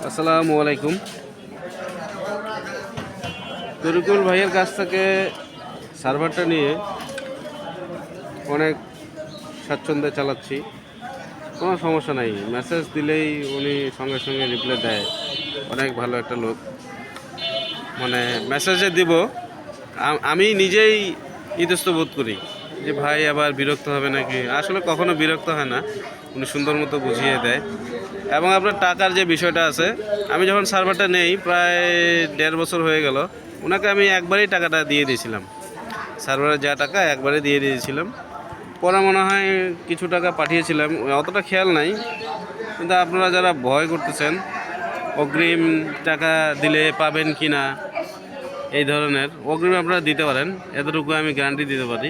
আসসালামু আলাইকুম। তরিকুল ভাইয়ের কাছ থেকে সার্ভারটা নিয়ে অনেক স্বাচ্ছন্দ্যে চালাচ্ছি, কোনো সমস্যা নাই। মেসেজ দিলেই উনি সঙ্গে সঙ্গে রিপ্লাই দেয়। অনেক ভালো একটা লোক। মানে মেসেজে দিব, আমি নিজেই ইতস্ত বোধ করি যে ভাই আবার বিরক্ত হবে নাকি। আসলে কখনো বিরক্ত হয় না, উনি সুন্দর মতো বুঝিয়ে দেয়। এবং আপনার টাকার যে বিষয়টা আছে, আমি যখন সার্ভারটা নেই প্রায় 1.5 বছর হয়ে গেল, ওনাকে আমি একবারই টাকাটা দিয়ে দিয়েছিলাম। সার্ভারের যা টাকা একবারে দিয়ে দিয়েছিলাম। পরে মনে হয় কিছু টাকা পাঠিয়েছিলাম, অতটা খেয়াল নাই। কিন্তু আপনারা যারা ভয় করতেছেন অগ্রিম টাকা দিলে পাবেন কি না, এই ধরনের অগ্রিম আপনারা দিতে পারেন, এতটুকু আমি গ্যারান্টি দিতে পারি।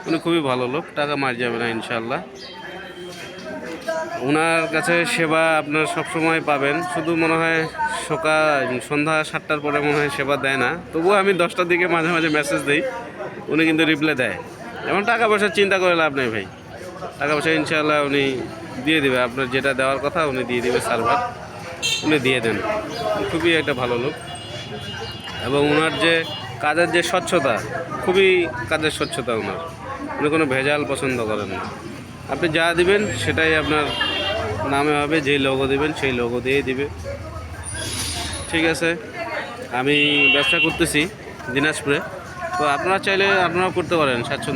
উনি খুবই ভালো লোক, টাকা মার যাবে না ইনশাল্লাহ। ওনার কাছে সেবা আপনার সবসময় পাবেন। শুধু মনে হয় সন্ধ্যা 7টার পরে মনে হয় সেবা দেয় না, তবুও আমি 10টার দিকে মাঝে মাঝে মেসেজ দিই, উনি কিন্তু রিপ্লাই দেয়। যেমন টাকা পয়সার চিন্তা করে লাভ নেই ভাই, টাকা পয়সা ইনশাল্লাহ উনি দিয়ে দেবে। আপনার যেটা দেওয়ার কথা উনি দিয়ে দেবে, সার্ভার উনি দিয়ে দেন। খুবই একটা ভালো লোক। এবং ওনার যে কাজের যে স্বচ্ছতা, খুবই কাজের স্বচ্ছতা ওনার। উনি কোনো ভেজাল পছন্দ করেন না। আপনি যা দিবেন সেটাই আপনার নামে হবে, যেই লোগো দিবেন সেই লোগো দিয়েই দিবে। ঠিক আছে, আমি ব্যবসা করতেছি দিনাজপুরে, তো আপনারা চাইলে আপনারাও করতে পারেন স্বাচ্ছন্দ্য।